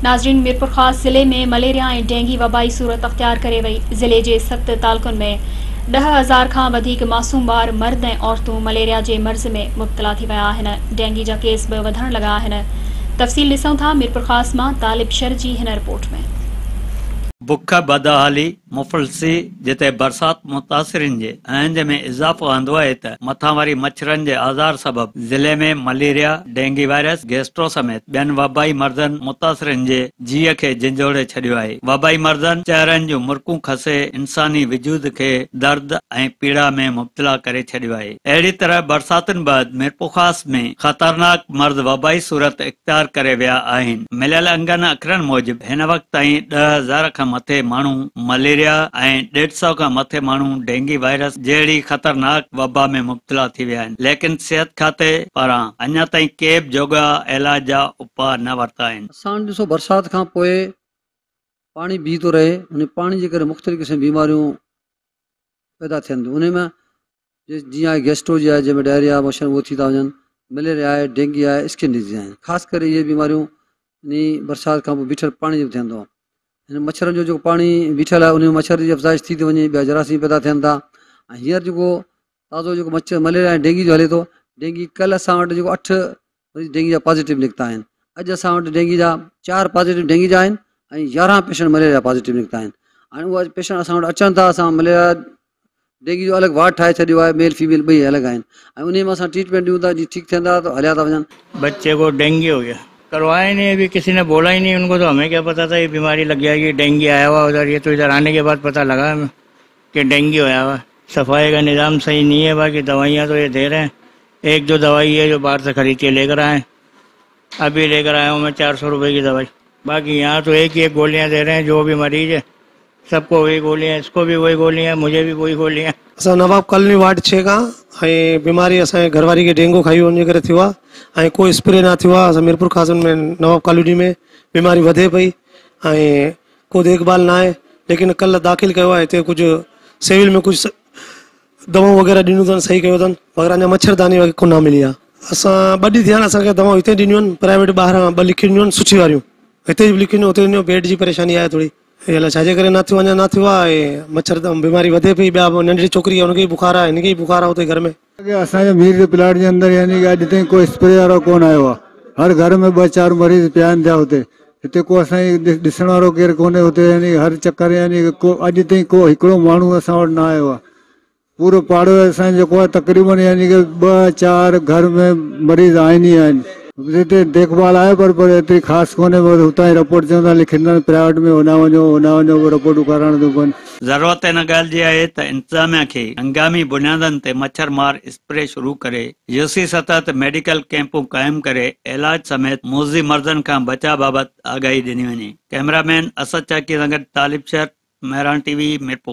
नाज़रीन, मीरपुर ख़ास ज़िले में मलेरिया ऐं डेंगी वबाई सूरत अख्तियार करे वई। ज़िले जे 7 तालुक़नि में 10,000 खां वधीक मासूम ॿार, मर्द ऐं औरतूं मलेरिया जे मर्ज़ में मुब्तला थी विया आहिनि। डेंगी जा केस बि वधण लॻा आहिनि। तफ़सील ॾिसूं था मीरपुर ख़ास मां तालिब शर जी हिन रिपोर्ट में। बुख, बदहाली, मुफलसी जिते बरसात मुतासिरिन जे ऐंज में इज़ाफ़ो आंदो आहे त मथां वारी मच्छरनि जे आज़ार सबब ज़िले में मलेरिया, डेंगी वायरस, गैस्ट्रो समेत ॿियनि वबाई मर्दनि मुतासिरिन जे जीअ खे झंझोड़े छॾियो आहे। वबाई मर्दनि चेहरनि जूं मुरकूं खसे इंसानी वजूद खे दर्द ऐं पीड़ा में मुब्तला करे छॾियो आहे। अहिड़ी तरह बरसातुनि बैदि मीरपुर ख़ास में ख़तरनाक मर्द वबाई सूरत इख्तियार करे विया आहिनि। मिलियल अंगनि अखरनि मूजिबि हिन वक़्त ताईं 10,000 खां मथे माण्हू मलेरिया ऐं 150 खां मथे माण्हू डेंगी वायरस जहिड़ी ख़तरनाक वबा में मुब्तला थी विया आहिनि। लेकिन सिहत खाते पारां अञा ताईं के बि जोगा इलाज जा उपाउ न वरिता आहिनि। असां ॾिसो बरसात खां पोइ पाणी बीह थो रहे, उन पाणी जे करे मुख़्तलिफ़ क़िस्म बीमारियूं पैदा थियनि थियूं। उन में जीअं आहे गैस्ट्रो जी आहे, जंहिंमें डायरिया मच्छर उहो थी था वञनि, मलेरिया आहे, डेंगी आहे, स्किन डिजीज़ आहिनि। ख़ासि करे इहे बीमारियूं इन बरसात खां पोइ बीठल पाणी जो थियनि थो। हिन मच्छरनि जो जेको पाणी बीठल आहे उन में मच्छर जी अफ़ज़ाइश थी थी वञे, ॿिया जरासीम पैदा थियनि था। ऐं हींअर जेको ताज़ो जेको मच्छर मलेरिया ऐं डेंगी जो हले थो, डेंगी कल्ह असां वटि जेको 8 डेंगी जा पॉज़िटिव निकिता आहिनि। अॼु असां वटि डेंगी जा 4 पॉज़िटिव डेंगी जा आहिनि ऐं 11 पेशेंट मलेरिया पॉज़िटिव निकिता आहिनि। हाणे उहा पेशेंट असां वटि अचनि था, असां मलेरिया डेंगी जो अलॻि वार्ड ठाहे छॾियो आहे, मेल फीमेल ॿई अलॻि आहिनि ऐं उन में असां ट्रीटमेंट ॾियूं था। जीअं ठीक थियंदा तो हलिया था वञनि। बच्चे को डेंगी हो गया, करवाया नहीं, अभी किसी ने बोला ही नहीं उनको, तो हमें क्या पता था ये बीमारी लग जाएगी। डेंगी आया हुआ उधर, ये तो इधर आने के बाद पता लगा हमें कि डेंगी आया हुआ। सफाई का निज़ाम सही नहीं है, बाकी दवाइयाँ तो ये दे रहे हैं। एक जो दवाई है जो बाहर से खरीद के लेकर आए, अभी लेकर आया हूँ मैं 400 रुपये की दवाई। बाकी यहाँ तो एक ही एक गोलियाँ दे रहे हैं, जो भी मरीज है सबको वही गोलियाँ, इसको भी वही गोलियाँ, मुझे भी वही गोलियाँ। असां नवाब कॉलोनी वार्ड 6 खां ऐं बीमारी असांजे घरवारी खे डेंगू खाई वञे करे थियो आहे ऐं कोई स्प्रे न थियो आहे। असां मीरपुर ख़ासनि में नवाब कॉलोनी में बीमारी वधे पई ऐं को देखभाल न आहे। लेकिन कल्ह दाख़िल कयो आहे हिते, कुझु सिविल में कुझु दवाऊं वग़ैरह ॾिनियूं अथनि, सही कयो अथनि, मगर अञा मच्छरदानी वग़ैरह कोन मिली आहे। असां 2 ॾींहं थिया आहिनि, असांखे दवाऊं हिते ॾिनियूं आहिनि, प्राइवेट ॿाहिरां 2 लिखी ॾिनियूं आहिनि सुठी वारियूं, हिते बि लिखी ॾिनियूं, हुते ॾिनियूं। बेड जी परेशानी आहे थोरी, अलाए छाजे करे न थियो, अञा न थियो आहे। मच्छर बीमारी वधे पई। ॿिया नंढड़ी छोकिरी आहे, हुनखे बुखार आहे, हिनखे बुखार आहे हुते घर में। असांजे मीर जे प्लाट जे अंदरि यानी कि अॼु ताईं कोई स्प्रे वारो कोन आयो आहे। हर घर में 2-4 मरीज़ पिया आहिनि थिया हुते। हिते को असांजे ॾिसण वारो केरु कोन्हे हुते, यानी हर चक्कर यानी को अॼु ताईं को हिकिड़ो माण्हू असां वटि न आयो आहे। पूरो पाड़ो असांजो जेको आहे तक़रीबन यानी कि 2-4 घर में मरीज़ आहिनि ई आहिनि। हिते देखभाल आहे पर एतिरी ख़ासि कोन्हे। हुतां जी रिपोर्ट चवंदा लिखंदा आहिनि प्राइवेट में, होॾां वञो रिपोर्टूं कराइण थियूं पवनि। ज़रूरत हिन ॻाल्हि जी आहे त इंतिज़ामिया खे हंगामी बुनियादनि ते मच्छर मार स्प्रे शुरू करे, यूसी सतह ते मेडिकल कैंपूं क़ाइमु करे इलाज समेत मोज़ी मर्दनि खां बचाव बाबति आगाही ॾिनी वञे। कैमरामैन असद चाकी सां गॾु तालिब शर, मेहरान टीवी, मीरपुर।